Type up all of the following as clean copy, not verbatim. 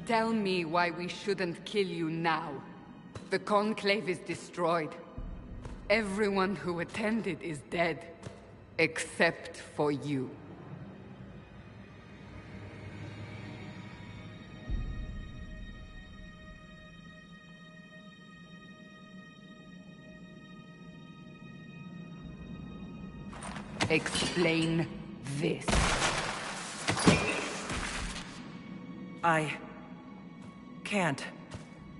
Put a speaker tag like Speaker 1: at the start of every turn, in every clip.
Speaker 1: Tell me why we shouldn't kill you now. The Conclave is destroyed. Everyone who attended is dead. Except for you. Explain this.
Speaker 2: I can't.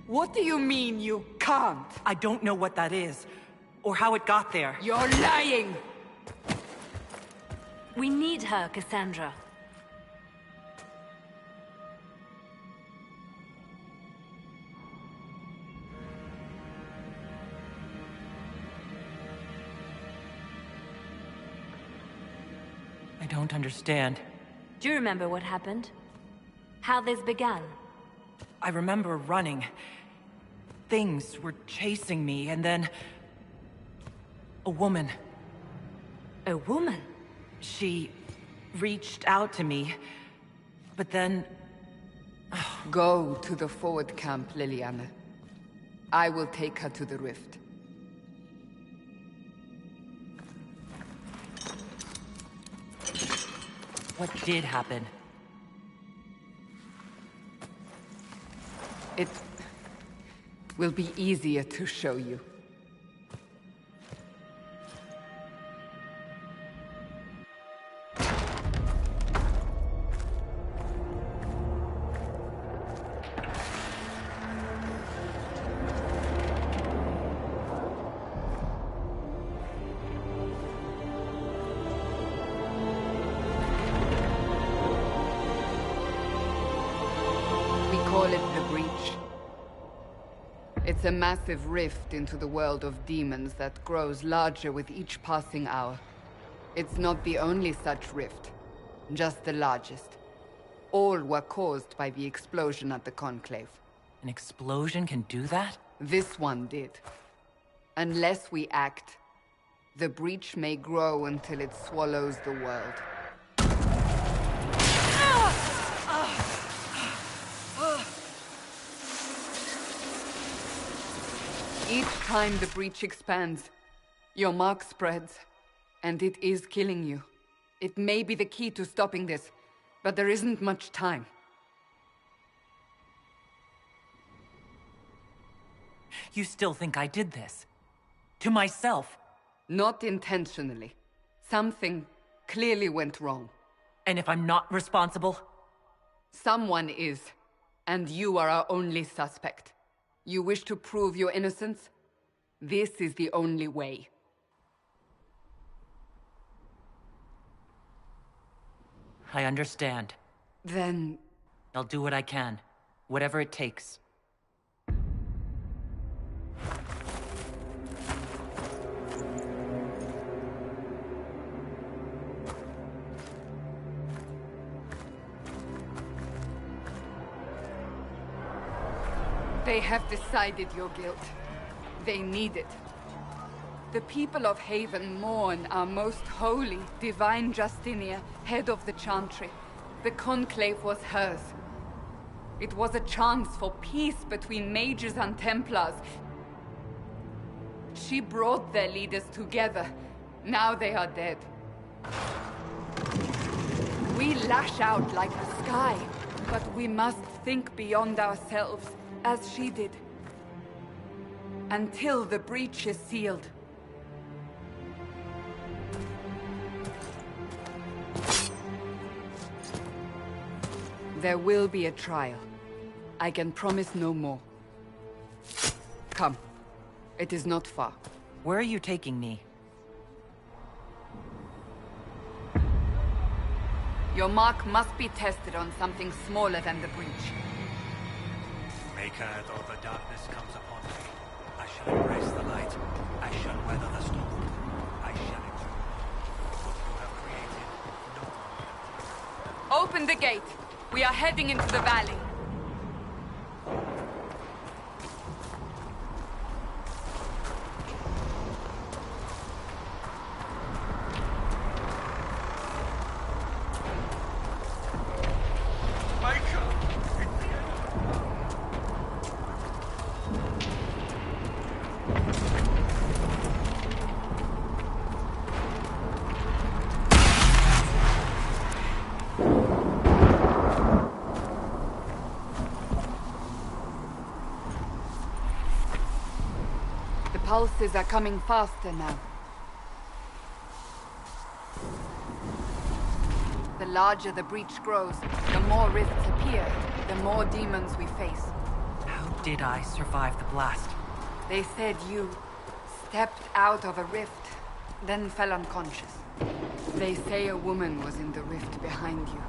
Speaker 1: What do you mean you can't?
Speaker 2: I don't know what that is, or how it got there.
Speaker 1: You're lying!
Speaker 3: We need her, Cassandra.
Speaker 2: I don't understand.
Speaker 3: Do you remember what happened? How this began?
Speaker 2: I remember running. Things were chasing me, and then... a woman.
Speaker 3: A woman?
Speaker 2: She reached out to me, but then...
Speaker 1: Go to the forward camp, Leliana. I will take her to the rift.
Speaker 2: What did happen?
Speaker 1: It will be easier to show you. It's a massive rift into the world of demons that grows larger with each passing hour. It's not the only such rift, just the largest. All were caused by the explosion at the Conclave.
Speaker 2: An explosion can do that?
Speaker 1: This one did. Unless we act, the breach may grow until it swallows the world. Each time the breach expands, your mark spreads, and it is killing you. It may be the key to stopping this, but there isn't much time.
Speaker 2: You still think I did this? To myself?
Speaker 1: Not intentionally. Something clearly went wrong.
Speaker 2: And if I'm not responsible?
Speaker 1: Someone is, and you are our only suspect. You wish to prove your innocence? This is the only way.
Speaker 2: I understand.
Speaker 1: Then...
Speaker 2: I'll do what I can. Whatever it takes.
Speaker 1: They have decided your guilt. They need it. The people of Haven mourn our most holy, divine Justinia, head of the Chantry. The Conclave was hers. It was a chance for peace between mages and Templars. She brought their leaders together. Now they are dead. We lash out like the sky, but we must think beyond ourselves, as she did. Until the breach is sealed. There will be a trial. I can promise no more. Come. It is not far.
Speaker 2: Where are you taking me?
Speaker 1: Your mark must be tested on something smaller than the breach.
Speaker 4: Maker, though the darkness comes upon me, I shall embrace the light. I shall weather the storm. I shall endure. What you have created, no one can.
Speaker 1: Open the gate! We are heading into the valley. pulses are coming faster now. The larger the breach grows, the more rifts appear, the more demons we face.
Speaker 2: How did I survive the blast?
Speaker 1: They said you stepped out of a rift, then fell unconscious. They say a woman was in the rift behind you.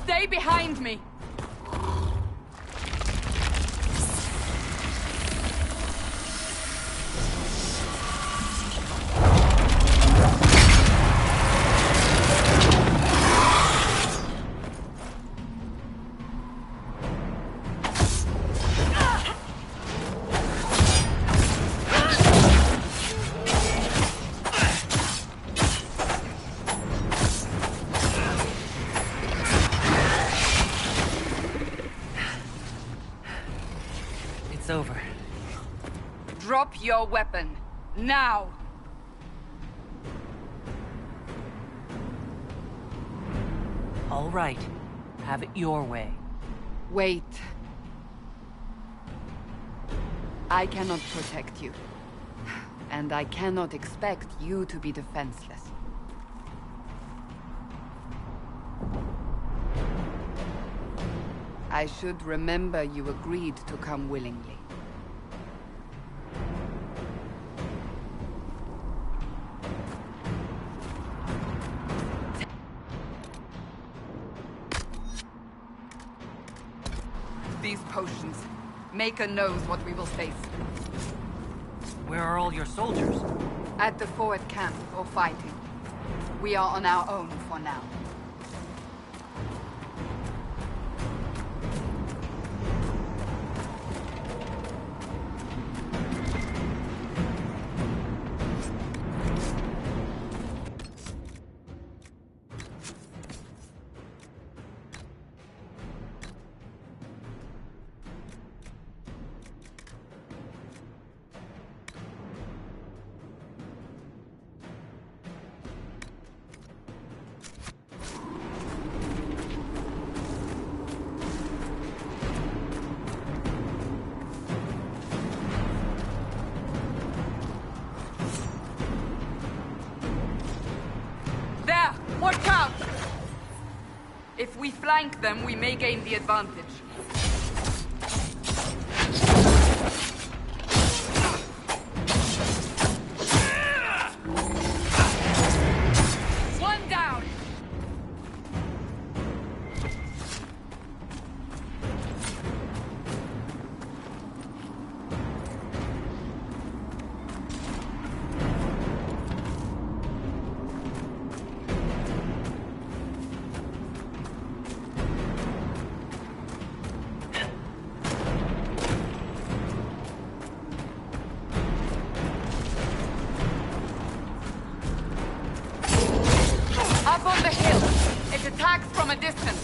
Speaker 1: Stay behind me!
Speaker 2: It's over.
Speaker 1: Drop your weapon. Now!
Speaker 2: All right. Have it your way.
Speaker 1: Wait. I cannot protect you. And I cannot expect you to be defenseless. I should remember you agreed to come willingly. These potions. Maker knows what we will face.
Speaker 2: Where are all your soldiers?
Speaker 1: At the forward camp, or fighting. We are on our own for now. Watch out! If we flank them, we may gain the advantage. One down! Up on the hill. It attacks from a distance.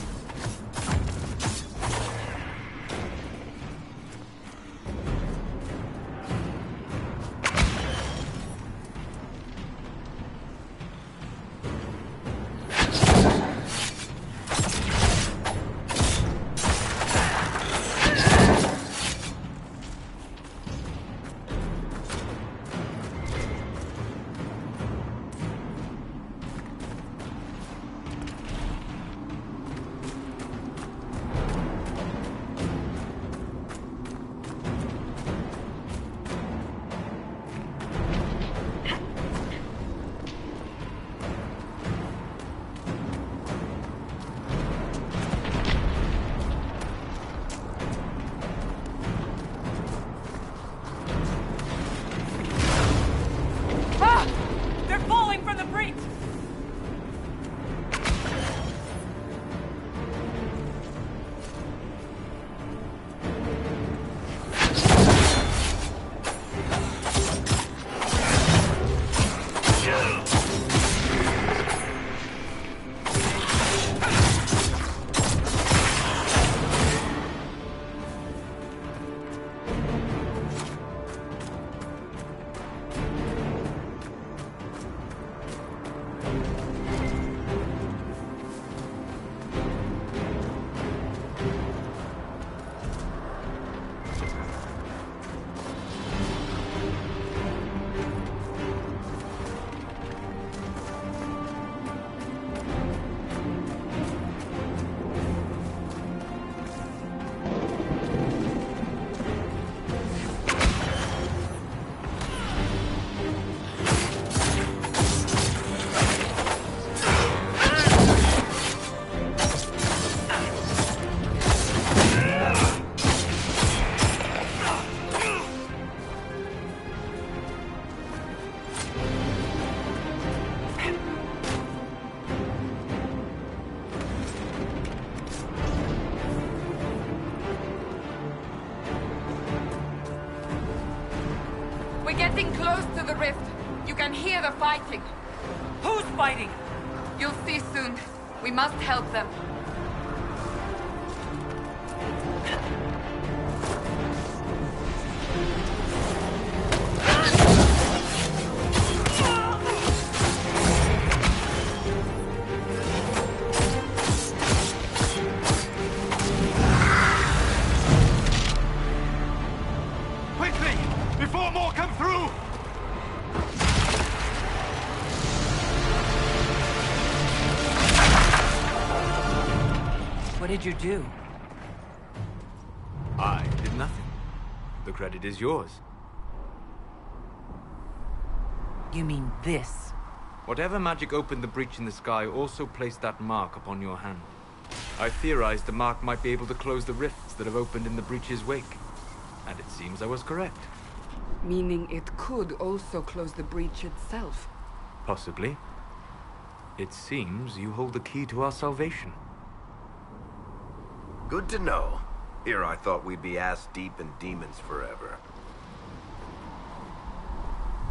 Speaker 1: rift. You can hear the fighting.
Speaker 2: Who's fighting?
Speaker 1: You'll see soon. We must help them.
Speaker 5: Quickly! Before more come through!
Speaker 2: What did you do?
Speaker 6: I did nothing. The credit is yours.
Speaker 2: You mean this?
Speaker 6: Whatever magic opened the breach in the sky also placed that mark upon your hand. I theorized the mark might be able to close the rifts that have opened in the breach's wake. And it seems I was correct.
Speaker 1: Meaning it could also close the breach itself.
Speaker 6: Possibly. It seems you hold the key to our salvation.
Speaker 7: Good to know. Here I thought we'd be ass-deep in demons forever.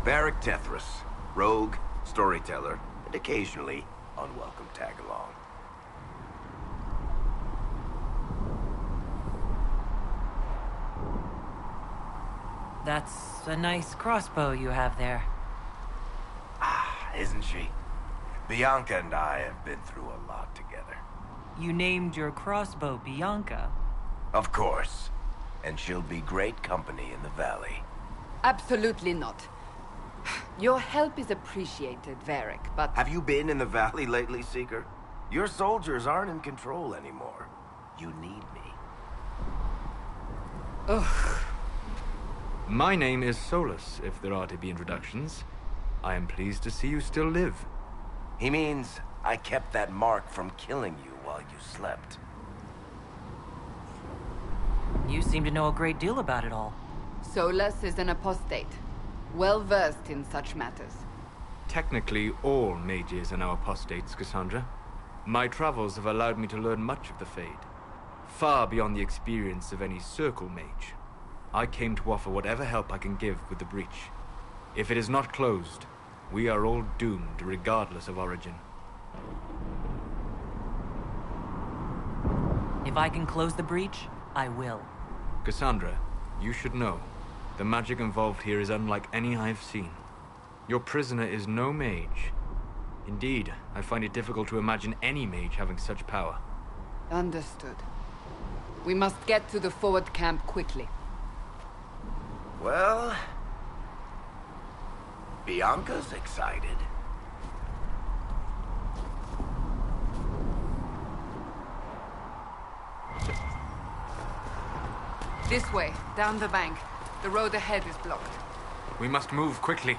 Speaker 7: Varric Tethras, rogue, storyteller, and occasionally unwelcome tag-along.
Speaker 2: That's a nice crossbow you have there.
Speaker 7: Ah, isn't she? Bianca and I have been through a lot together.
Speaker 2: You named your crossbow Bianca.
Speaker 7: Of course. And she'll be great company in the valley.
Speaker 1: Absolutely not. Your help is appreciated, Varric, but...
Speaker 7: Have you been in the valley lately, Seeker? Your soldiers aren't in control anymore. You need me.
Speaker 1: Ugh.
Speaker 6: My name is Solus, if there are to be introductions. I am pleased to see you still live.
Speaker 7: He means I kept that mark from killing you while you slept.
Speaker 2: You seem to know a great deal about it all.
Speaker 1: Solus is an apostate, well-versed in such matters.
Speaker 6: Technically, all mages are now apostates, Cassandra. My travels have allowed me to learn much of the Fade, far beyond the experience of any Circle mage. I came to offer whatever help I can give with the breach. If it is not closed, we are all doomed, regardless of origin.
Speaker 2: If I can close the breach, I will.
Speaker 6: Cassandra, you should know. The magic involved here is unlike any I've seen. Your prisoner is no mage. Indeed, I find it difficult to imagine any mage having such power.
Speaker 1: Understood. We must get to the forward camp quickly.
Speaker 7: Well... Bianca's excited.
Speaker 1: This way, down the bank. The road ahead is blocked.
Speaker 6: We must move quickly.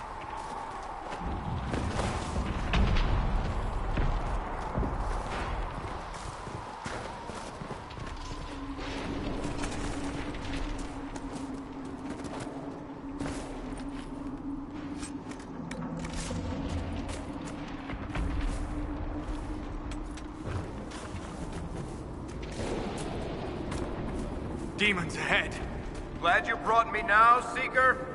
Speaker 6: Demons ahead!
Speaker 7: Glad you brought me now, Seeker?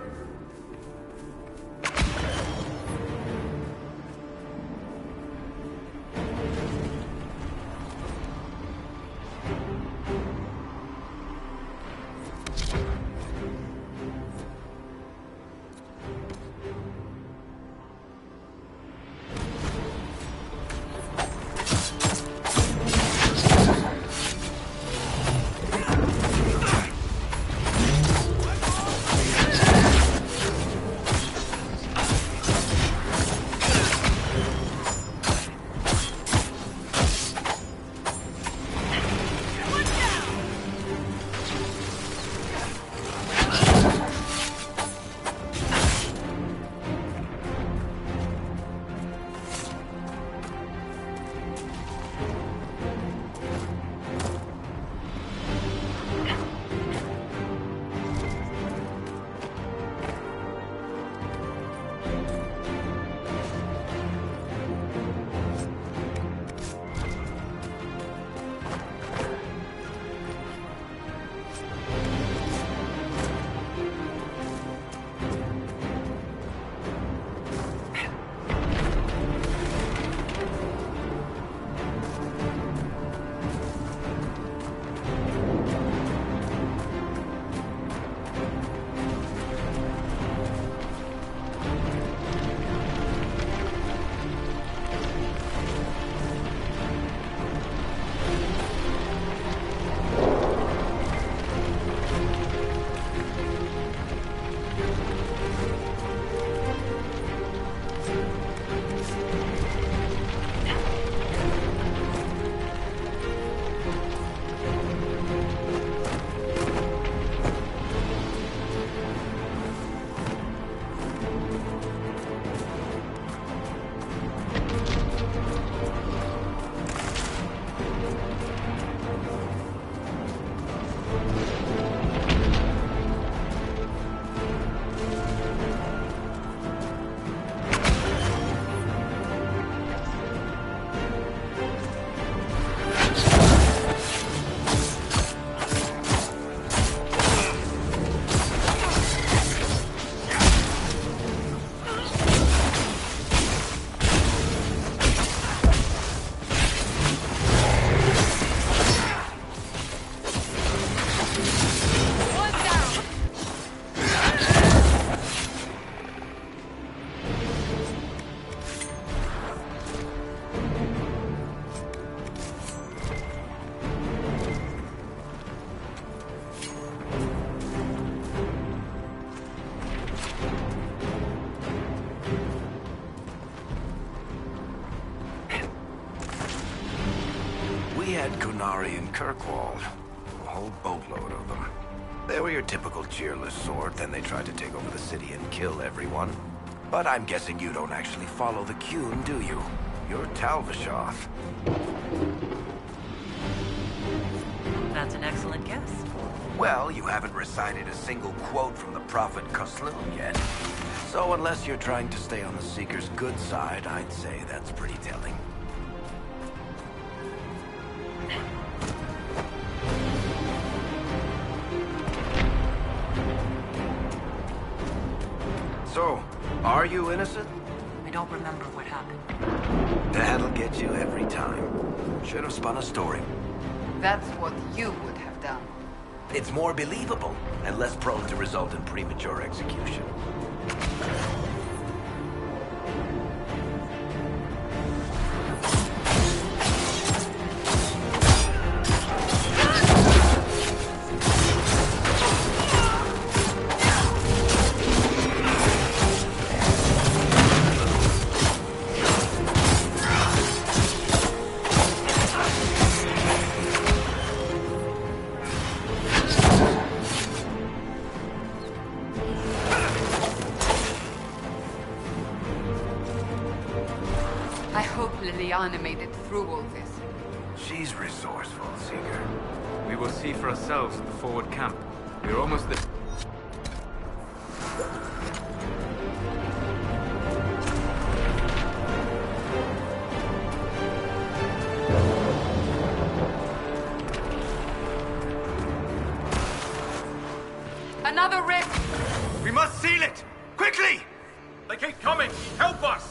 Speaker 7: had Kunari and Kirkwall. A whole boatload of them. They were your typical cheerless sort, then they tried to take over the city and kill everyone. But I'm guessing you don't actually follow the Qun, do you? You're Tal-Vashoth.
Speaker 2: That's an excellent guess.
Speaker 7: Well, you haven't recited a single quote from the Prophet Kusloon yet. So unless you're trying to stay on the Seeker's good side, I'd say that's pretty telling. So, are you innocent?
Speaker 2: I don't remember what happened.
Speaker 7: That'll get you every time. Should have spun a story.
Speaker 1: That's what you would have done.
Speaker 7: It's more believable, and less prone to result in premature execution.
Speaker 1: I hope Liliana made it through all this.
Speaker 7: She's resourceful, Seeker.
Speaker 6: We will see for ourselves at the forward camp. We're almost there.
Speaker 1: Another rift!
Speaker 5: We must seal it! Quickly! They keep coming! Help us!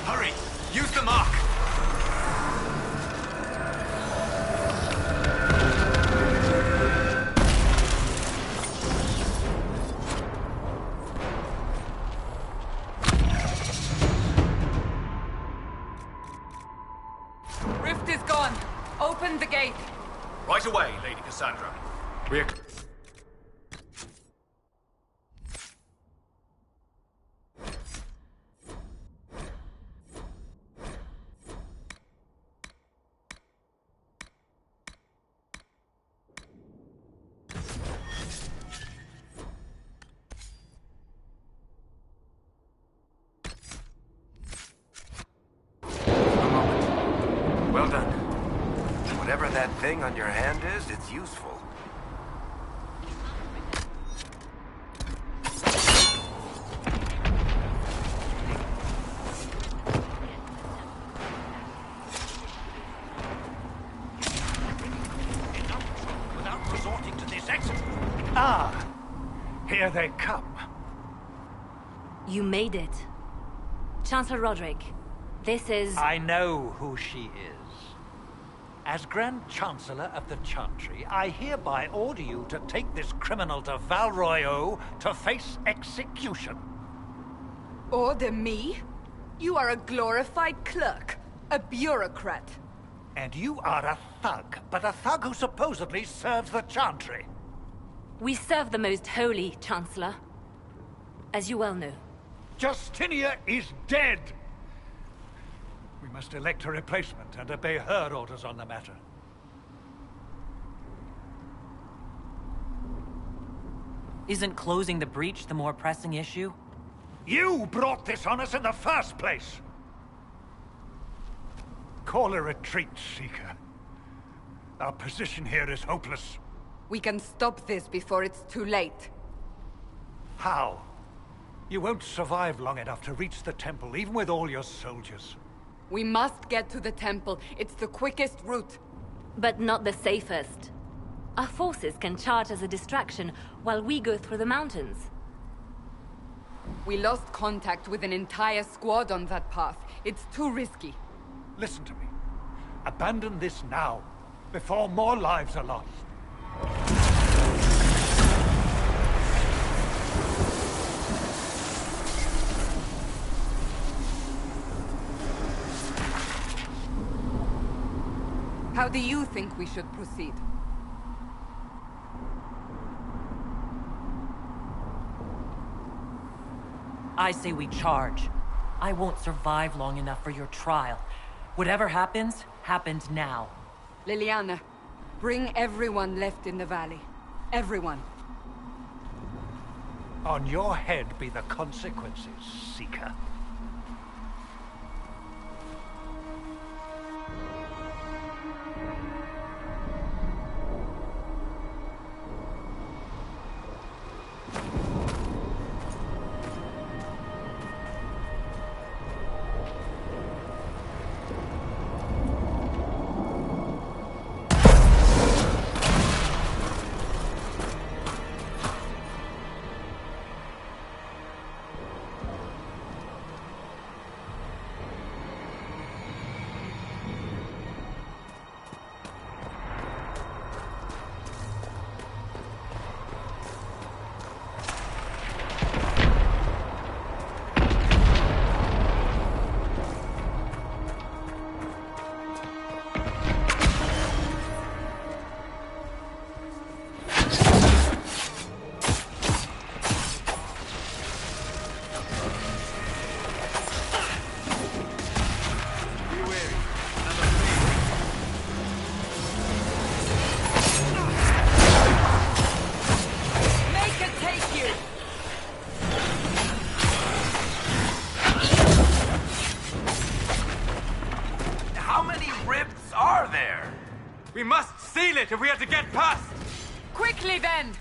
Speaker 5: Hurry! Use the mark!
Speaker 1: Rift is gone. Open the gate.
Speaker 5: Right away, Lady Cassandra.
Speaker 6: We're... Well done.
Speaker 7: Whatever that thing on your hand is, it's useful.
Speaker 5: Without resorting to this exit. Ah! Here they come.
Speaker 3: You made it. Chancellor Roderick, this is...
Speaker 8: I know who she is. As Grand Chancellor of the Chantry, I hereby order you to take this criminal to Val Royeaux to face execution.
Speaker 1: Order me? You are a glorified clerk. A bureaucrat.
Speaker 8: And you are a thug, but a thug who supposedly serves the Chantry.
Speaker 3: We serve the most holy, Chancellor. As you well know.
Speaker 8: Justinia is dead! We must elect a replacement and obey her orders on the matter.
Speaker 2: Isn't closing the breach the more pressing issue?
Speaker 8: You brought this on us in the first place! Call a retreat, Seeker. Our position here is hopeless.
Speaker 1: We can stop this before it's too late.
Speaker 8: How? You won't survive long enough to reach the temple, even with all your soldiers.
Speaker 1: We must get to the temple. It's the quickest route.
Speaker 3: But not the safest. Our forces can charge as a distraction while we go through the mountains.
Speaker 1: We lost contact with an entire squad on that path. It's too risky.
Speaker 8: Listen to me. Abandon this now, before more lives are lost.
Speaker 1: How do you think we should proceed?
Speaker 2: I say we charge. I won't survive long enough for your trial. Whatever happens, happens now.
Speaker 1: Leliana, bring everyone left in the valley. Everyone.
Speaker 8: On your head be the consequences, Seeker.
Speaker 6: We must seal it if we are to get past!
Speaker 1: Quickly then!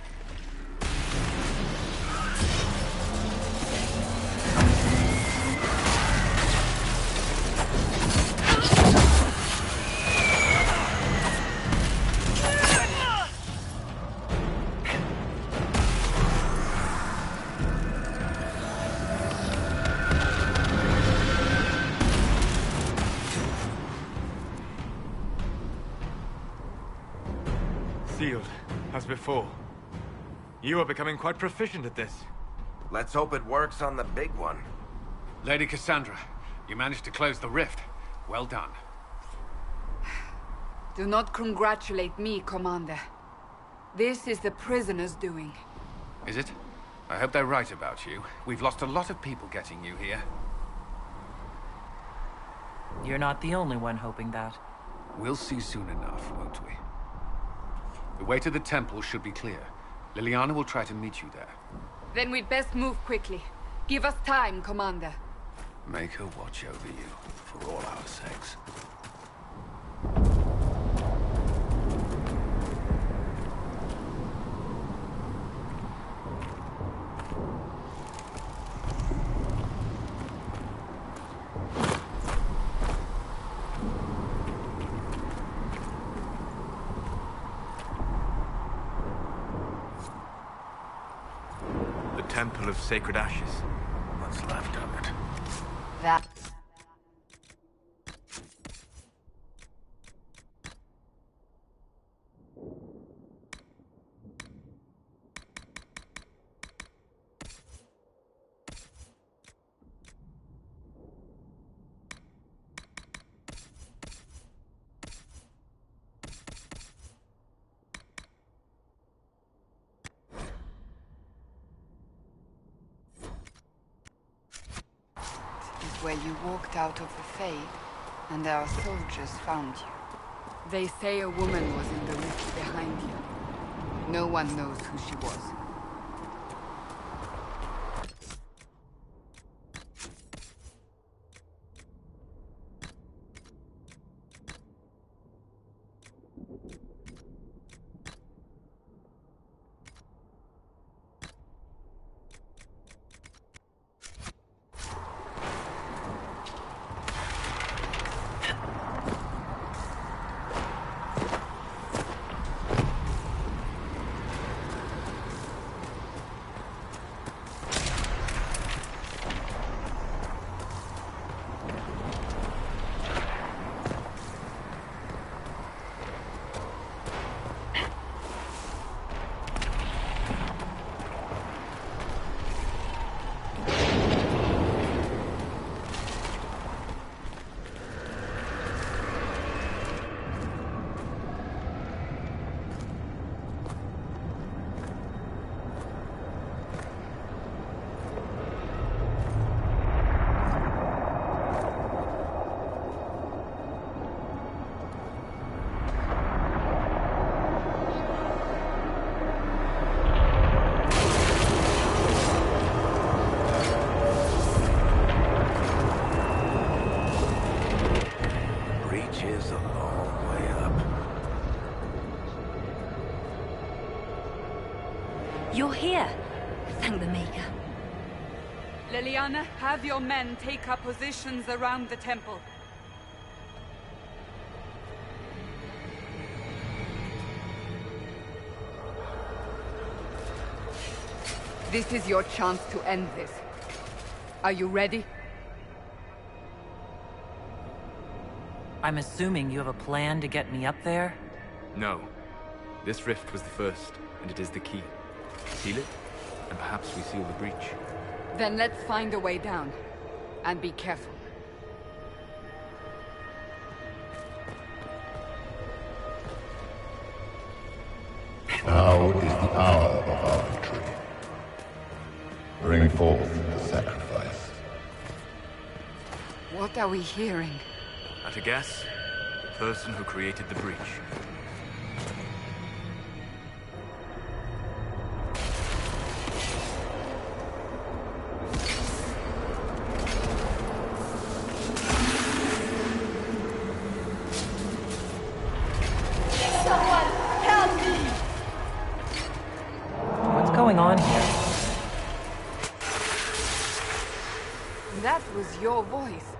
Speaker 6: Sealed, as before. You are becoming quite proficient at this.
Speaker 7: Let's hope it works on the big one.
Speaker 9: Lady Cassandra, you managed to close the rift. Well done.
Speaker 1: Do not congratulate me, Commander. This is the prisoners' doing.
Speaker 9: Is it? I hope they're right about you. We've lost a lot of people getting you here.
Speaker 2: You're not the only one hoping that.
Speaker 9: We'll see soon enough, won't we? The way to the temple should be clear. Leliana will try to meet you there.
Speaker 1: Then we'd best move quickly. Give us time, Commander.
Speaker 9: Make her watch over you, for all our sakes.
Speaker 6: Temple of Sacred Ashes.
Speaker 7: What's left of it?
Speaker 1: That... where you walked out of the Fade, and our soldiers found you. They say a woman was in the rift behind you. No one knows who she was. Leliana, have your men take up positions around the temple. This is your chance to end this. Are you ready?
Speaker 2: I'm assuming you have a plan to get me up there?
Speaker 6: No. This rift was the first, and it is the key. Seal it, and perhaps we seal the breach.
Speaker 1: Then let's find a way down. And be careful.
Speaker 10: Now is the hour of our victory. Bring forth the sacrifice.
Speaker 1: What are we hearing?
Speaker 6: At a guess, the person who created the breach.
Speaker 2: What's going on here?
Speaker 1: That was your voice.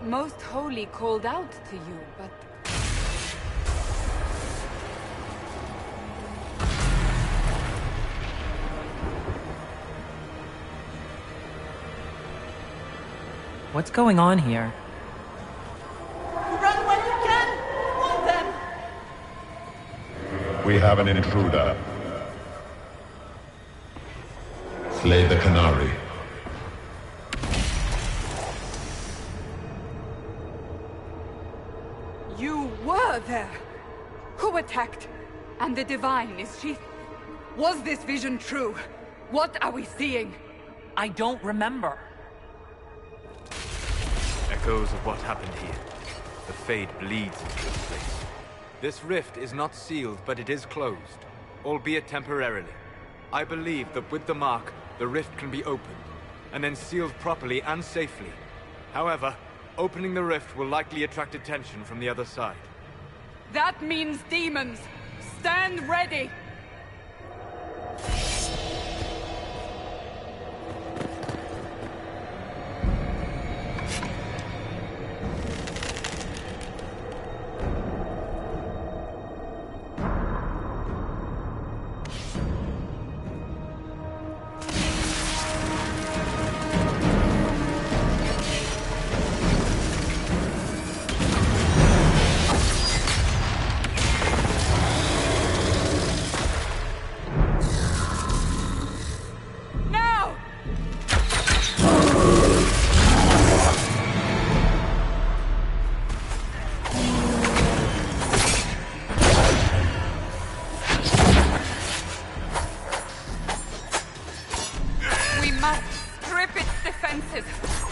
Speaker 1: Most Holy called out to you, but...
Speaker 2: What's going on here?
Speaker 1: Run when you can! Want them!
Speaker 10: We have an intruder. Slay the Canary.
Speaker 1: You were there! Who attacked? And the Divine, is she... Was this vision true? What are we seeing?
Speaker 2: I don't remember.
Speaker 6: Echoes of what happened here. The Fade bleeds into this place. This rift is not sealed, but it is closed, albeit temporarily. I believe that with the mark, the rift can be opened, and then sealed properly and safely. However, opening the rift will likely attract attention from the other side.
Speaker 1: That means demons! Stand ready!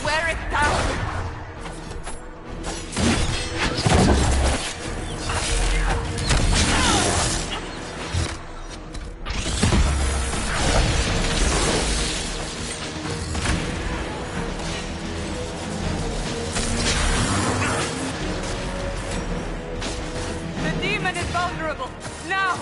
Speaker 1: Wear it down! The demon is vulnerable! Now!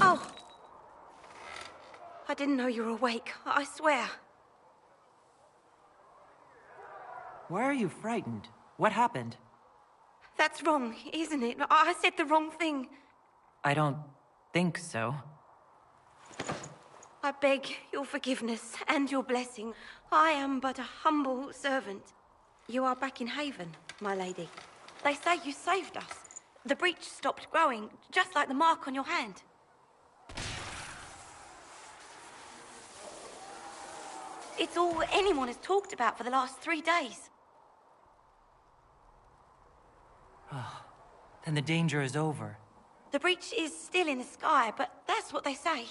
Speaker 11: Oh! I didn't know you were awake, I swear.
Speaker 2: Why are you frightened? What happened?
Speaker 11: That's wrong, isn't it? I said the wrong thing.
Speaker 2: I don't think so.
Speaker 11: I beg your forgiveness and your blessing. I am but a humble servant. You are back in Haven, my lady. They say you saved us. The breach stopped growing, just like the mark on your hand. It's all anyone has talked about for the last 3 days.
Speaker 2: Then the danger is over.
Speaker 11: The breach is still in the sky, but that's what they say.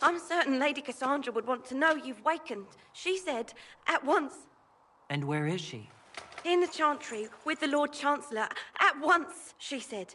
Speaker 11: I'm certain Lady Cassandra would want to know you've wakened. She said, at once.
Speaker 2: And where is she?
Speaker 11: In the Chantry, with the Lord Chancellor. At once, she said.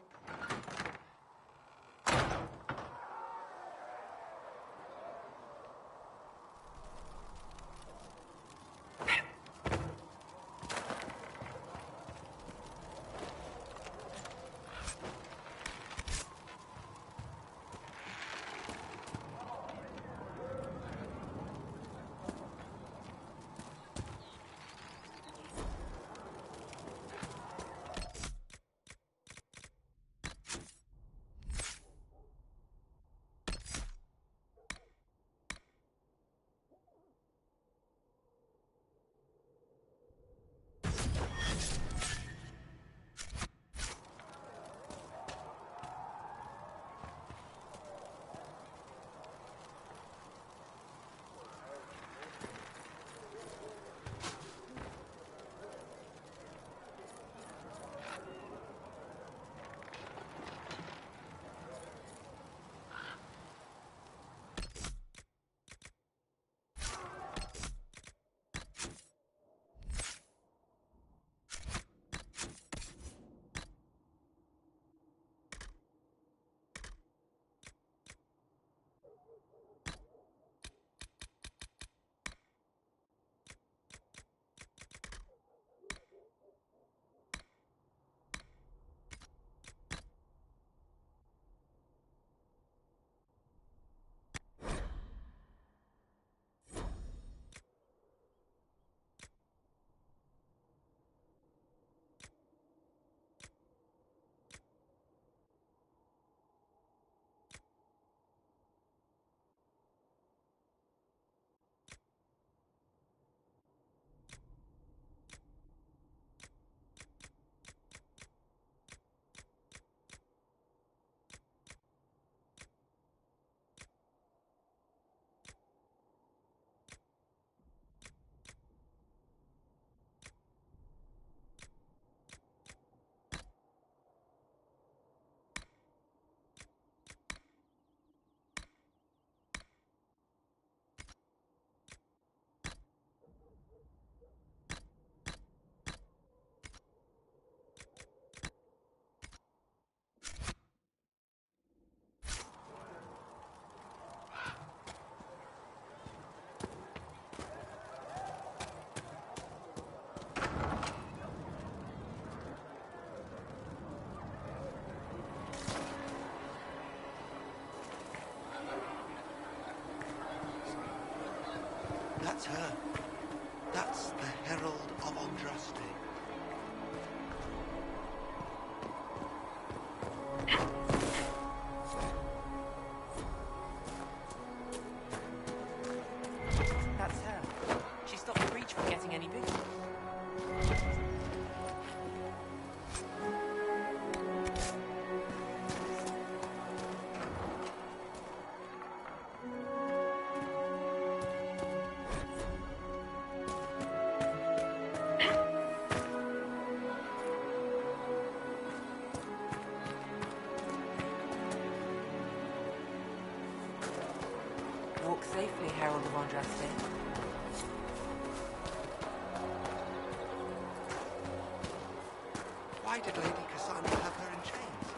Speaker 5: That's her. That's the Herald of Andraste.
Speaker 2: That's her. She stopped the breach from getting any bigger. Walk safely, Herald of Andraste.
Speaker 5: Why did Lady Cassandra have her in chains?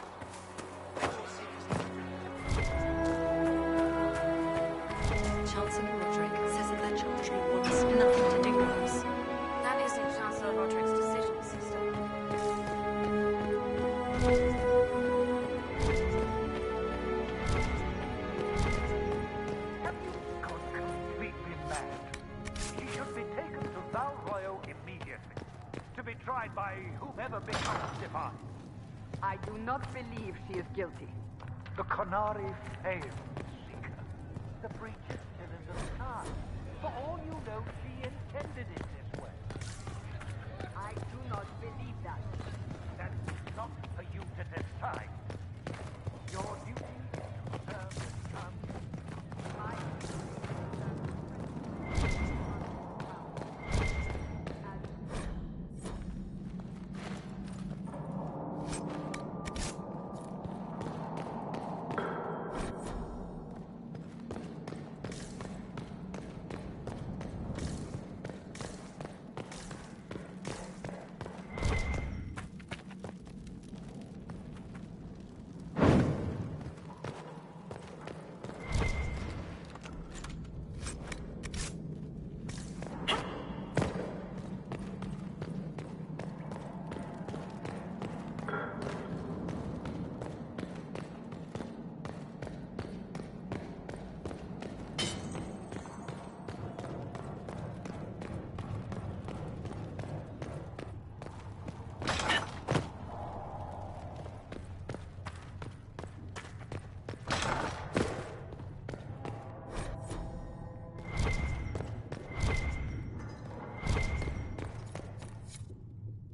Speaker 12: Chancellor Roderick says that the Chantry wants nothing to do with us. That isn't Chancellor Roderick's decision, sister.
Speaker 8: Completely mad. She should be taken to Val Royo immediately, to be tried by whomever becomes divine.
Speaker 1: I do not believe she is guilty.
Speaker 8: The Qunari failed, Seeker. The breach is still in the sky. For all you know, she intended it this way.
Speaker 1: I do not believe that.
Speaker 8: That's not for you to decide. Your duty is to serve the sun.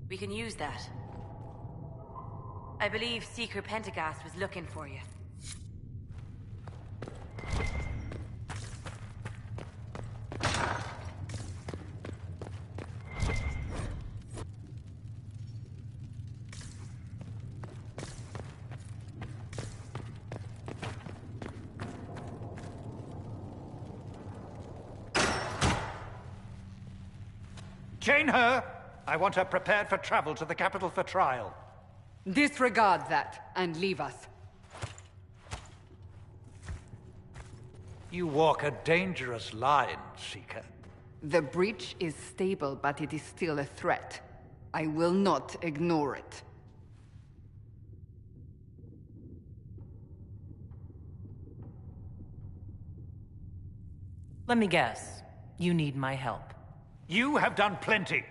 Speaker 13: We can use that. I believe Seeker Pentagast was looking for you.
Speaker 8: Chain her! I want her prepared for travel to the capital for trial.
Speaker 1: Disregard that and leave us.
Speaker 8: You walk a dangerous line, Seeker.
Speaker 1: The breach is stable, but it is still a threat. I will not ignore it.
Speaker 2: Let me guess. You need my help.
Speaker 8: You have done plenty.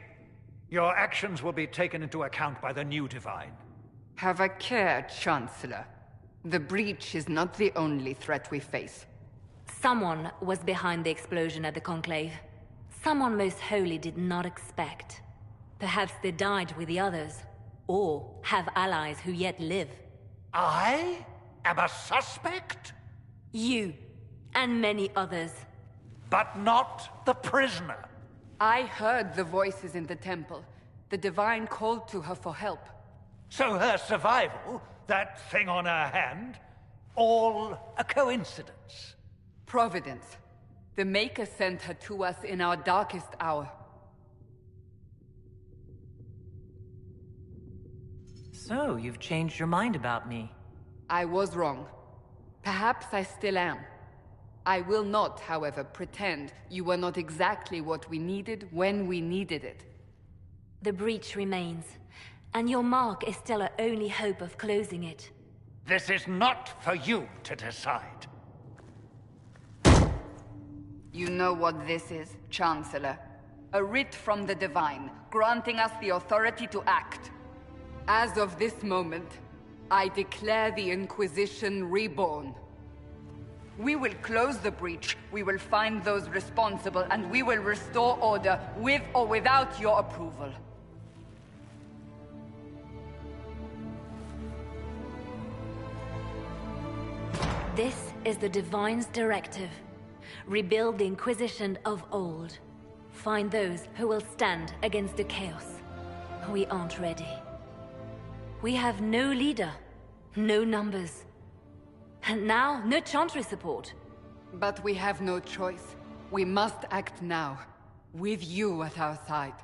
Speaker 8: Your actions will be taken into account by the new Divine.
Speaker 1: Have a care, Chancellor. The breach is not the only threat we face.
Speaker 3: Someone was behind the explosion at the Conclave. Someone Most Holy did not expect. Perhaps they died with the others, or have allies who yet live.
Speaker 8: I am a suspect?
Speaker 3: You, and many others.
Speaker 8: But not the prisoner.
Speaker 1: I heard the voices in the temple. The Divine called to her for help.
Speaker 8: So her survival, that thing on her hand, all a coincidence?
Speaker 1: Providence. The Maker sent her to us in our darkest hour.
Speaker 2: So, you've changed your mind about me.
Speaker 1: I was wrong. Perhaps I still am. I will not, however, pretend you were not exactly what we needed when we needed it.
Speaker 3: The breach remains, and your mark is still our only hope of closing it.
Speaker 8: This is not for you to decide.
Speaker 1: You know what this is, Chancellor. A writ from the Divine, granting us the authority to act. As of this moment, I declare the Inquisition reborn. We will close the breach, we will find those responsible, and we will restore order with or without your approval.
Speaker 3: This is the Divine's directive. Rebuild the Inquisition of old. Find those who will stand against the chaos. We aren't ready. We have no leader, no numbers. And now, no Chantry support.
Speaker 1: But we have no choice. We must act now, with you at our side.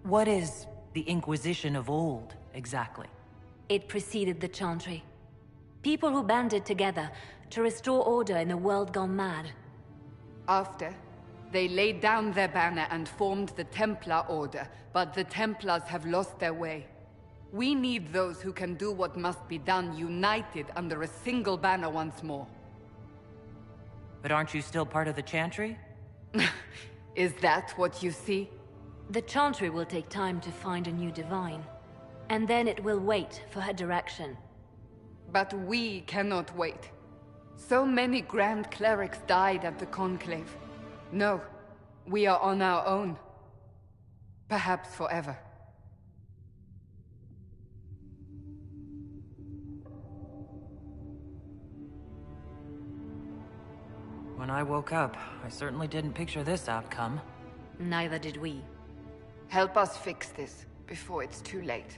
Speaker 2: What is the Inquisition of old, exactly?
Speaker 3: It preceded the Chantry. People who banded together to restore order in a world gone mad.
Speaker 1: After, they laid down their banner and formed the Templar Order, but the Templars have lost their way. We need those who can do what must be done, united under a single banner once more.
Speaker 2: But aren't you still part of the Chantry?
Speaker 1: Is that what you see?
Speaker 3: The Chantry will take time to find a new Divine. And then it will wait for her direction.
Speaker 1: But we cannot wait. So many Grand Clerics died at the Conclave. No, we are on our own. Perhaps forever.
Speaker 2: When I woke up, I certainly didn't picture this outcome.
Speaker 3: Neither did we.
Speaker 1: Help us fix this before it's too late.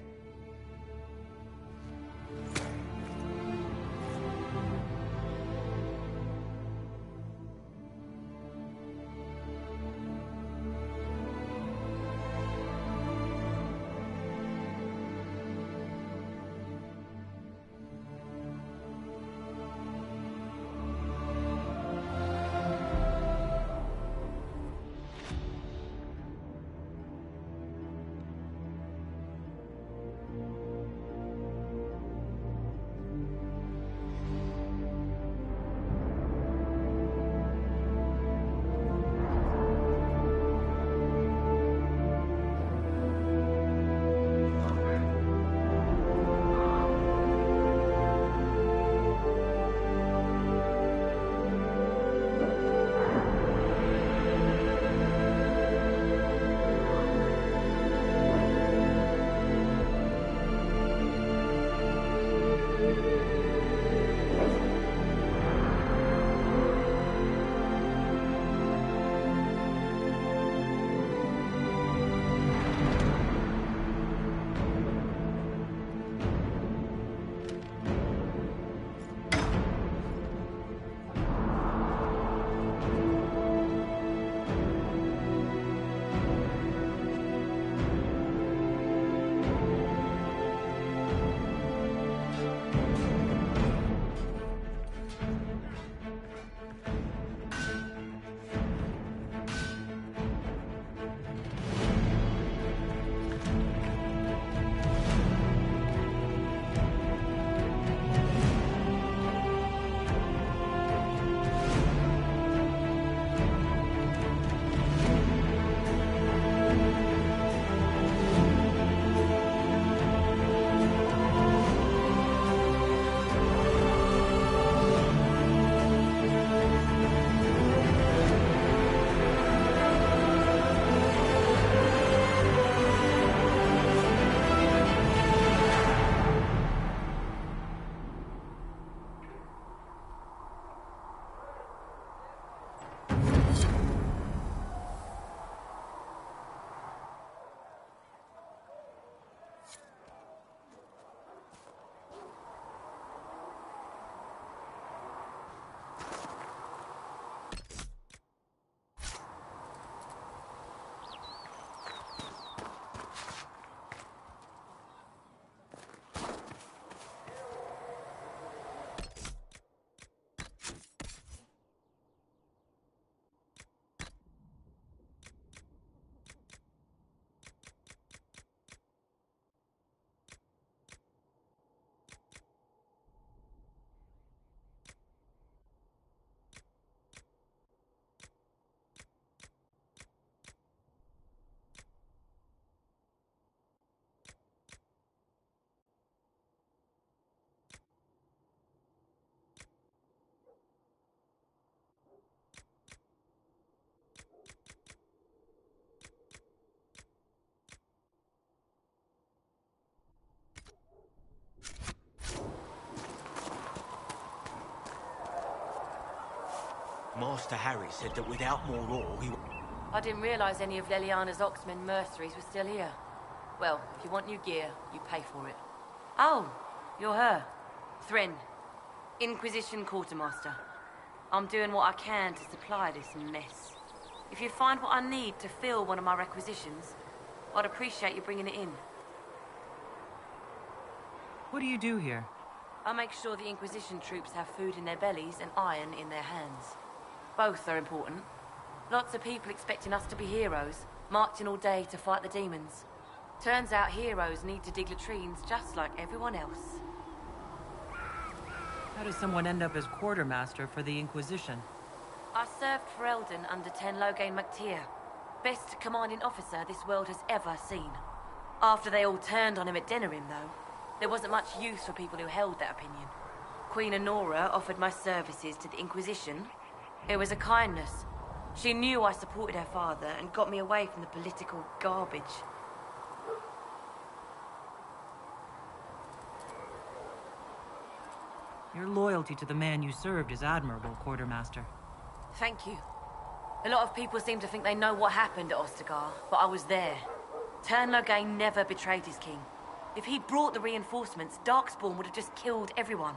Speaker 5: Master Harry said that without more law, he...
Speaker 13: I didn't realize any of Leliana's Oxman mercenaries were still here. Well, if you want new gear, you pay for it. Oh, you're her. Thrin, Inquisition Quartermaster. I'm doing what I can to supply this mess. If you find what I need to fill one of my requisitions, I'd appreciate you bringing it in.
Speaker 2: What do you do here?
Speaker 13: I make sure the Inquisition troops have food in their bellies and iron in their hands. Both are important. Lots of people expecting us to be heroes, marching all day to fight the demons. Turns out heroes need to dig latrines just like everyone else.
Speaker 2: How does someone end up as quartermaster for the Inquisition?
Speaker 13: I served for Eldon under Ten Loghain MacTier. Best commanding officer this world has ever seen. After they all turned on him at Denerim, though, there wasn't much use for people who held that opinion. Queen Honora offered my services to the Inquisition. It was a kindness. She knew I supported her father and got me away from the political garbage.
Speaker 2: Your loyalty to the man you served is admirable, Quartermaster.
Speaker 13: Thank you. A lot of people seem to think they know what happened at Ostagar, but I was there. Tern Loghain never betrayed his king. If he'd brought the reinforcements, Darkspawn would have just killed everyone.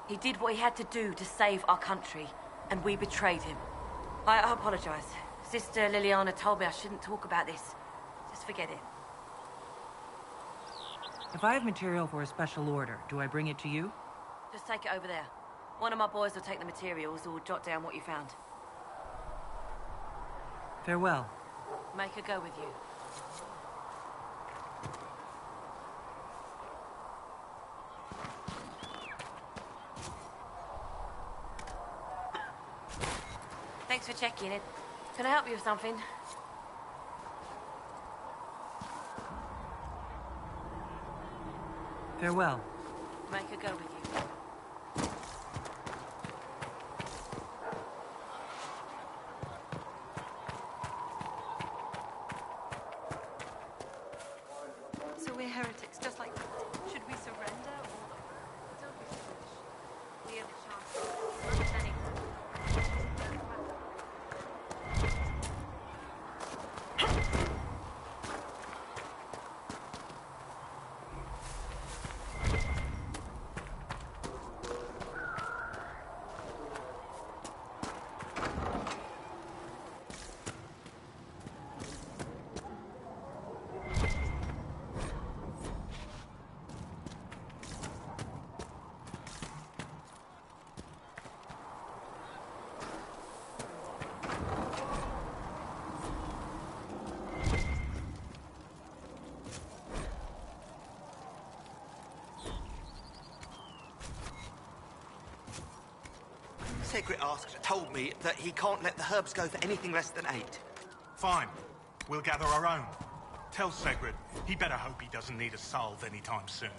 Speaker 13: He did what he had to do to save our country, and we betrayed him. I apologize. Sister Leliana told me I shouldn't talk about this. Just forget it.
Speaker 2: If I have material for a special order, do I bring it to you?
Speaker 13: Just take it over there. One of my boys will take the materials or jot down what you found.
Speaker 2: Farewell.
Speaker 13: Make her go with you. Thanks for checking it. Can I help you with something?
Speaker 2: Farewell.
Speaker 13: Make her go with you.
Speaker 11: So we're heretics, just like that. Should we surrender or... Don't be foolish. We have a chance of understanding.
Speaker 5: Segret told me that he can't let the herbs go for anything less than 8.
Speaker 14: Fine. We'll gather our own. Tell Segret he better hope he doesn't need a salve anytime soon.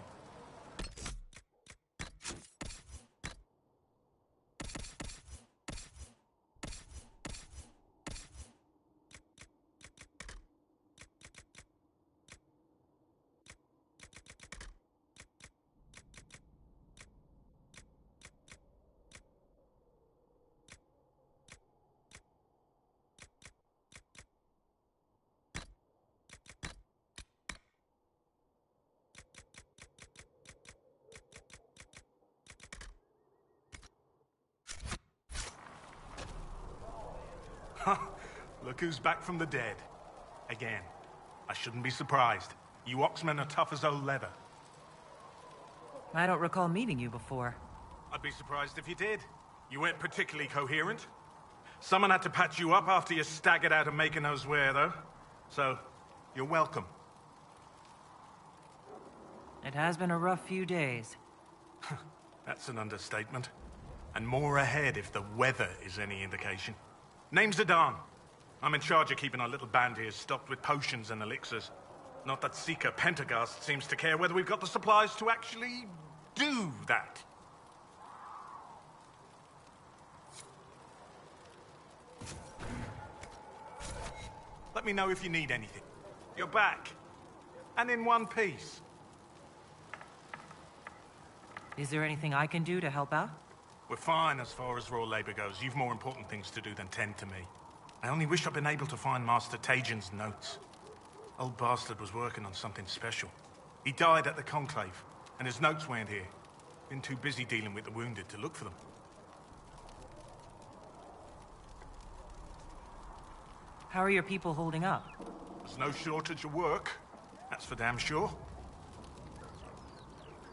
Speaker 14: Look who's back from the dead. Again. I shouldn't be surprised. You Oxmen are tough as old leather.
Speaker 2: I don't recall meeting you before.
Speaker 14: I'd be surprised if you did. You weren't particularly coherent. Someone had to patch you up after you staggered out of Making Knows Where, though. So, you're welcome.
Speaker 2: It has been a rough few days.
Speaker 14: That's an understatement. And more ahead if the weather is any indication. Name's Zidane. I'm in charge of keeping our little band here stocked with potions and elixirs. Not that Seeker Pentagast seems to care whether we've got the supplies to actually do that. Let me know if you need anything. You're back. And in one piece.
Speaker 2: Is there anything I can do to help out?
Speaker 14: We're fine as far as raw labor goes. You've more important things to do than tend to me. I only wish I'd been able to find Master Tajin's notes. Old bastard was working on something special. He died at the Conclave, and his notes weren't here. Been too busy dealing with the wounded to look for them.
Speaker 2: How are your people holding up?
Speaker 14: There's no shortage of work. That's for damn sure.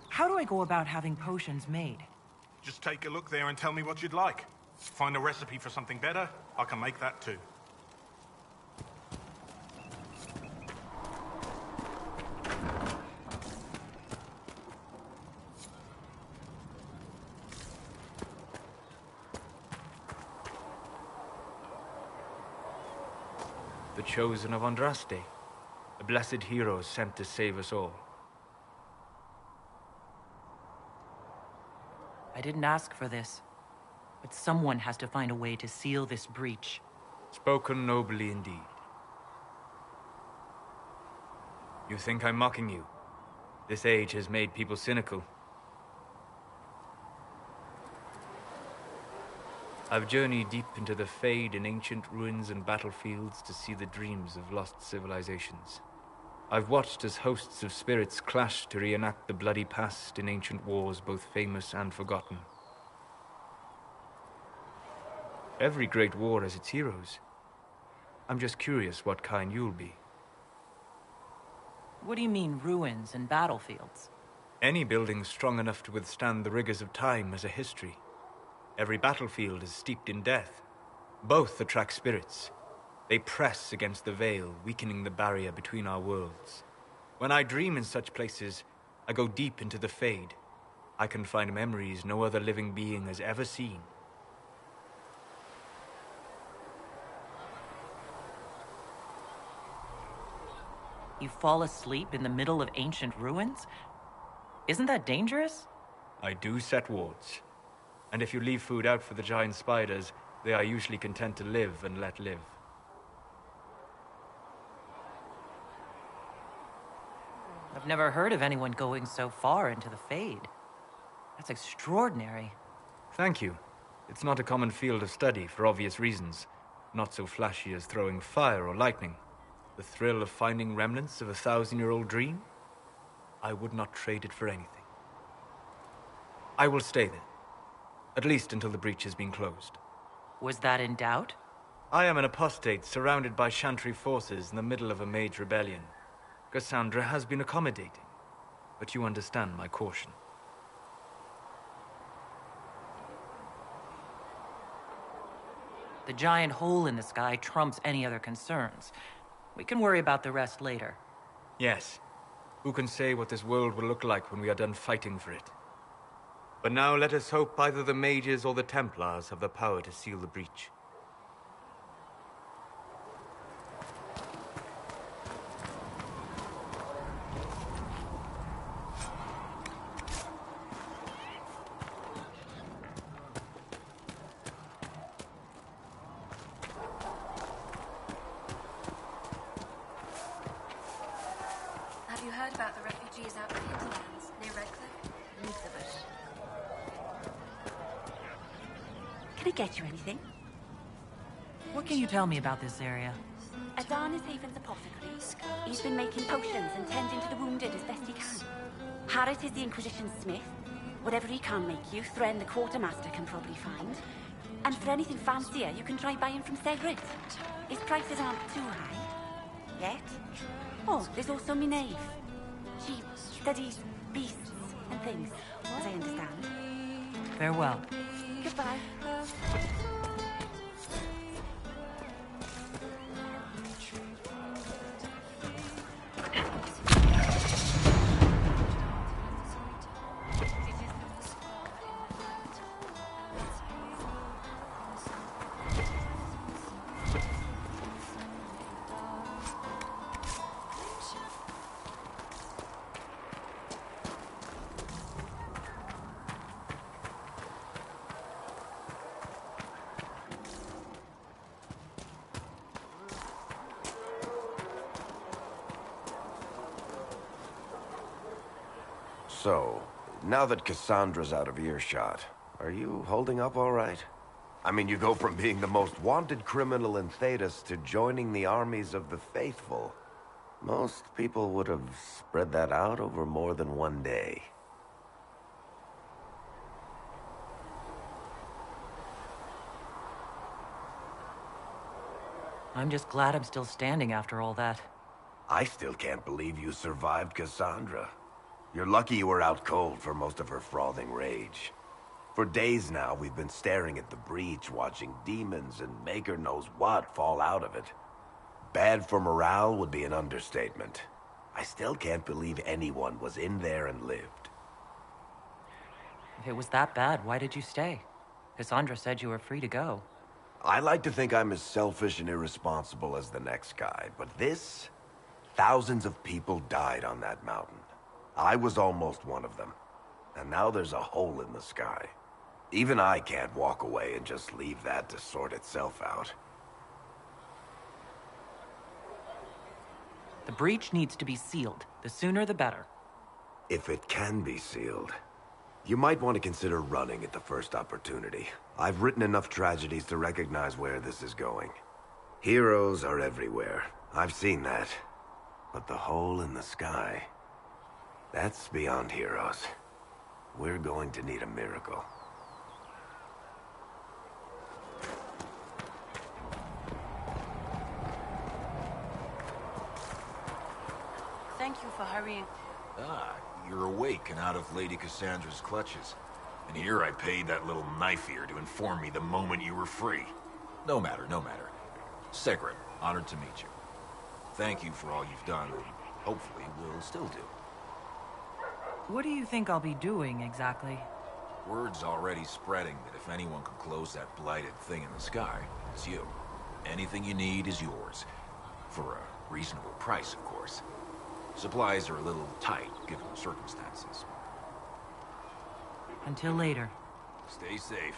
Speaker 2: How do I go about having potions made?
Speaker 14: Just take a look there and tell me what you'd like. Find a recipe for something better, I can make that too.
Speaker 6: The Chosen of Andraste, a blessed hero sent to save us all.
Speaker 2: I didn't ask for this, but someone has to find a way to seal this breach.
Speaker 6: Spoken nobly indeed. You think I'm mocking you? This age has made people cynical. I've journeyed deep into the Fade in ancient ruins and battlefields to see the dreams of lost civilizations. I've watched as hosts of spirits clash to reenact the bloody past in ancient wars both famous and forgotten. Every great war has its heroes. I'm just curious what kind you'll be.
Speaker 2: What do you mean, ruins and battlefields?
Speaker 6: Any building strong enough to withstand the rigors of time has a history. Every battlefield is steeped in death. Both attract spirits. They press against the veil, weakening the barrier between our worlds. When I dream in such places, I go deep into the Fade. I can find memories no other living being has ever seen.
Speaker 2: You fall asleep in the middle of ancient ruins? Isn't that dangerous?
Speaker 6: I do set wards. And if you leave food out for the giant spiders, they are usually content to live and let live.
Speaker 2: I've never heard of anyone going so far into the Fade. That's extraordinary.
Speaker 6: Thank you. It's not a common field of study for obvious reasons. Not so flashy as throwing fire or lightning. The thrill of finding remnants of a 1,000-year-old dream? I would not trade it for anything. I will stay there. At least until the breach has been closed.
Speaker 2: Was that in doubt?
Speaker 6: I am an apostate surrounded by Chantry forces in the middle of a mage rebellion. Cassandra has been accommodating, but you understand my caution.
Speaker 2: The giant hole in the sky trumps any other concerns. We can worry about the rest later.
Speaker 6: Yes. Who can say what this world will look like when we are done fighting for it? But now let us hope either the mages or the Templars have the power to seal the breach.
Speaker 12: Have you heard about the refugees out in the hinterlands near Redcliffe?
Speaker 11: Needs of us. Can I get you anything?
Speaker 2: What can you tell me about this area?
Speaker 11: Adan is Haven's apothecary. He's been making potions and tending to the wounded as best he can. Harrit is the Inquisition smith. Whatever he can make you, Thren the quartermaster can probably find. And for anything fancier, you can try buying from Segret. His prices aren't too high. Yet. Oh, there's also Minave. She studies beasts and things, as I understand.
Speaker 2: Farewell.
Speaker 11: Goodbye.
Speaker 7: So, now that Cassandra's out of earshot, Are you holding up all right? I mean, you go from being the most wanted criminal in Thedas to joining the armies of the faithful. Most people would have spread that out over more than one day.
Speaker 2: I'm just glad I'm still standing after all that.
Speaker 7: I still can't believe you survived Cassandra. You're lucky you were out cold for most of her frothing rage. For days now, we've been staring at the breach, watching demons and Maker knows what fall out of it. Bad for morale would be an understatement. I still can't believe anyone was in there and lived.
Speaker 2: If it was that bad, why did you stay? Cassandra said you were free to go.
Speaker 7: I like to think I'm as selfish and irresponsible as the next guy, but this... Thousands of people died on that mountain. I was almost one of them. And now there's a hole in the sky. Even I can't walk away and just leave that to sort itself out.
Speaker 2: The breach needs to be sealed. The sooner the better.
Speaker 7: If it can be sealed, you might want to consider running at the first opportunity. I've written enough tragedies to recognize where this is going. Heroes are everywhere. I've seen that. But the hole in the sky... that's beyond heroes. We're going to need a miracle.
Speaker 13: Thank you for hurrying.
Speaker 15: Ah, you're awake and out of Lady Cassandra's clutches. And here I paid that little knife-ear to inform me the moment you were free. No matter, no matter. Segrin, honored to meet you. Thank you for all you've done, and hopefully will still do.
Speaker 2: What do you think I'll be doing, exactly?
Speaker 15: Word's already spreading that if anyone can close that blighted thing in the sky, it's you. Anything you need is yours. For a reasonable price, of course. Supplies are a little tight, given the circumstances.
Speaker 2: Until later.
Speaker 15: Stay safe.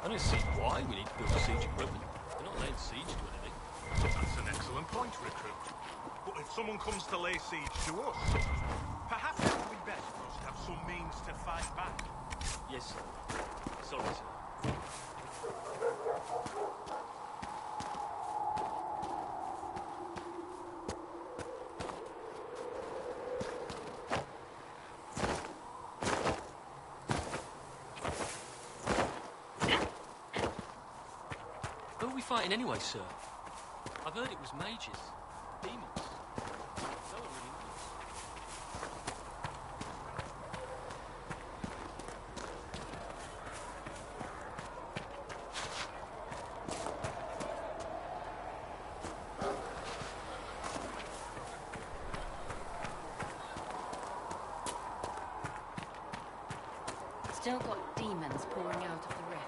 Speaker 16: I don't see why we need to build siege equipment. We're not laying siege to anything.
Speaker 14: That's an excellent point, Recruit. But if someone comes to lay siege to us, perhaps it would be best for us to have some means to fight back.
Speaker 16: Yes, sir. Sorry, sir. Who are we fighting anyway, sir? I've heard it was mages. Demons. No one really knows.
Speaker 3: Still got demons pouring out of the rifts.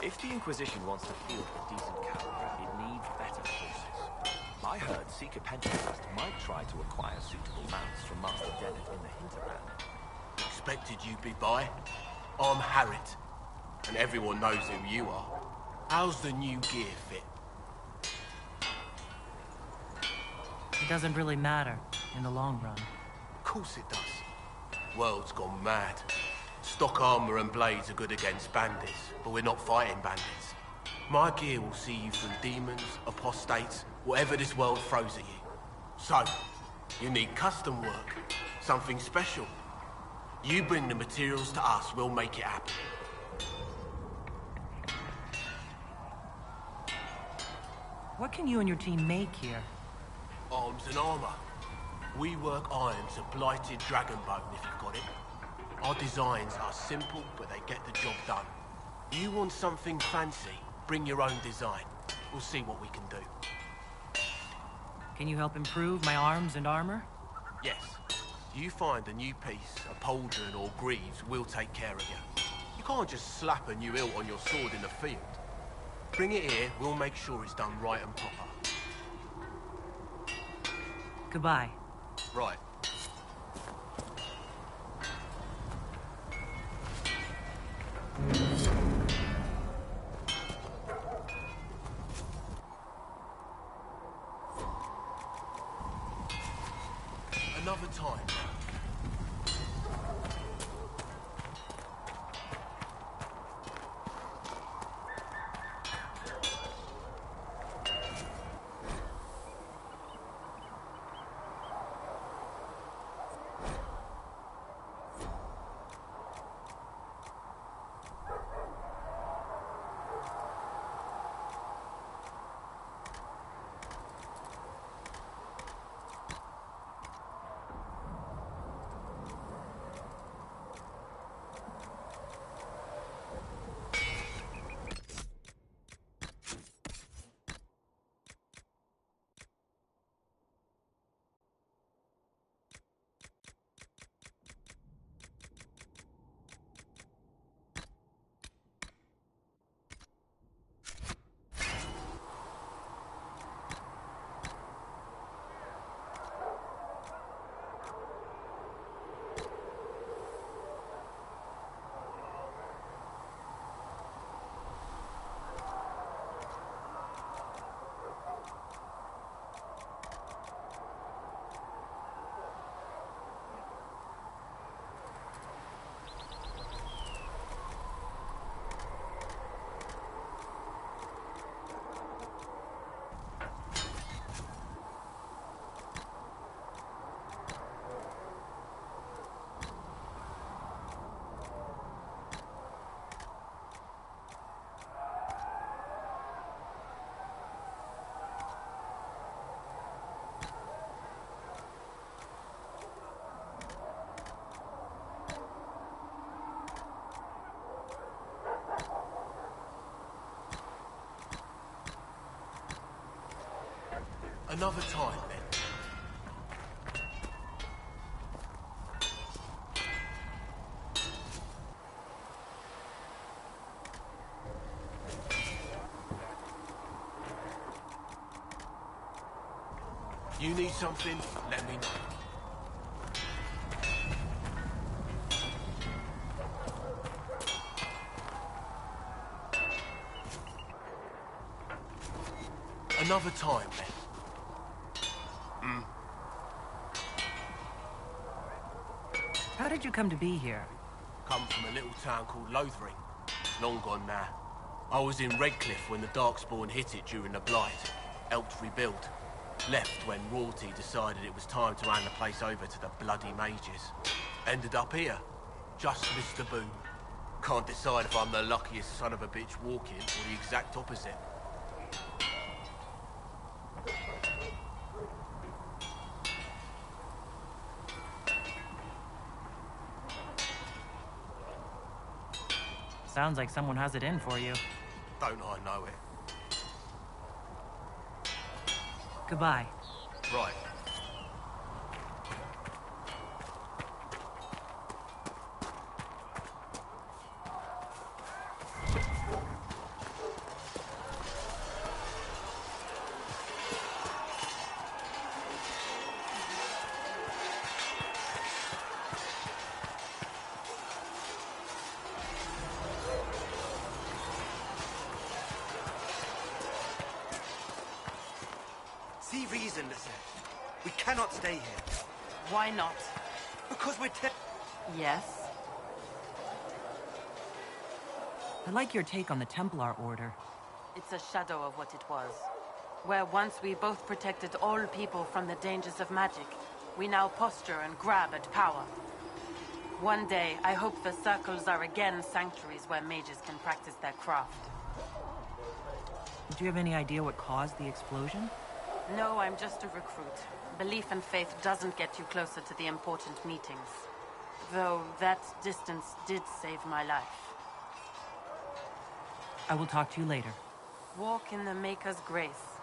Speaker 17: If the Inquisition wants to field a decent cavalry, it needs better horses. I heard Seeker Pentecost might try to acquire suitable mounts from Master Dennett in the hinterland.
Speaker 18: Expected you'd be by. I'm Harriet, and everyone knows who you are. How's the new gear fit?
Speaker 2: It doesn't really matter in the long run.
Speaker 18: Of course it does. World's gone mad. Stock armor and blades are good against bandits, but we're not fighting bandits. My gear will see you through demons, apostates, whatever this world throws at you. So, you need custom work, something special. You bring the materials to us, we'll make it happen.
Speaker 2: What can you and your team make here?
Speaker 18: Arms and armor. We work iron to blighted dragonbone if you've got it. Our designs are simple, but they get the job done. You want something fancy, bring your own design. We'll see what we can do.
Speaker 2: Can you help improve my arms and armor?
Speaker 18: Yes. You find a new piece, a pauldron or greaves, we'll take care of you. You can't just slap a new hilt on your sword in the field. Bring it here, we'll make sure it's done right and proper.
Speaker 2: Goodbye.
Speaker 18: Right. Another time. Another time, then. You need something? Let me know. Another time, then.
Speaker 2: How did you come to be here?
Speaker 18: Come from a little town called Lothering. Long gone now. I was in Redcliffe when the Darkspawn hit it during the Blight. Helped rebuild. Left when royalty decided it was time to hand the place over to the bloody mages. Ended up here. Just missed the boom. Can't decide if I'm the luckiest son of a bitch walking or the exact opposite.
Speaker 2: Sounds like someone has it in for you.
Speaker 18: Don't I know it?
Speaker 2: Goodbye.
Speaker 18: Right.
Speaker 19: See reason, Lizette. We cannot stay here.
Speaker 13: Why not?
Speaker 19: Because we're
Speaker 13: Yes?
Speaker 2: I like your take on the Templar Order.
Speaker 13: It's a shadow of what it was. Where once we both protected all people from the dangers of magic, we now posture and grab at power. One day, I hope the circles are again sanctuaries where mages can practice their craft.
Speaker 2: Do you have any idea what caused the explosion?
Speaker 13: No, I'm just a recruit. Belief and faith doesn't get you closer to the important meetings. Though that distance did save my life.
Speaker 2: I will talk to you later.
Speaker 13: Walk in the Maker's grace.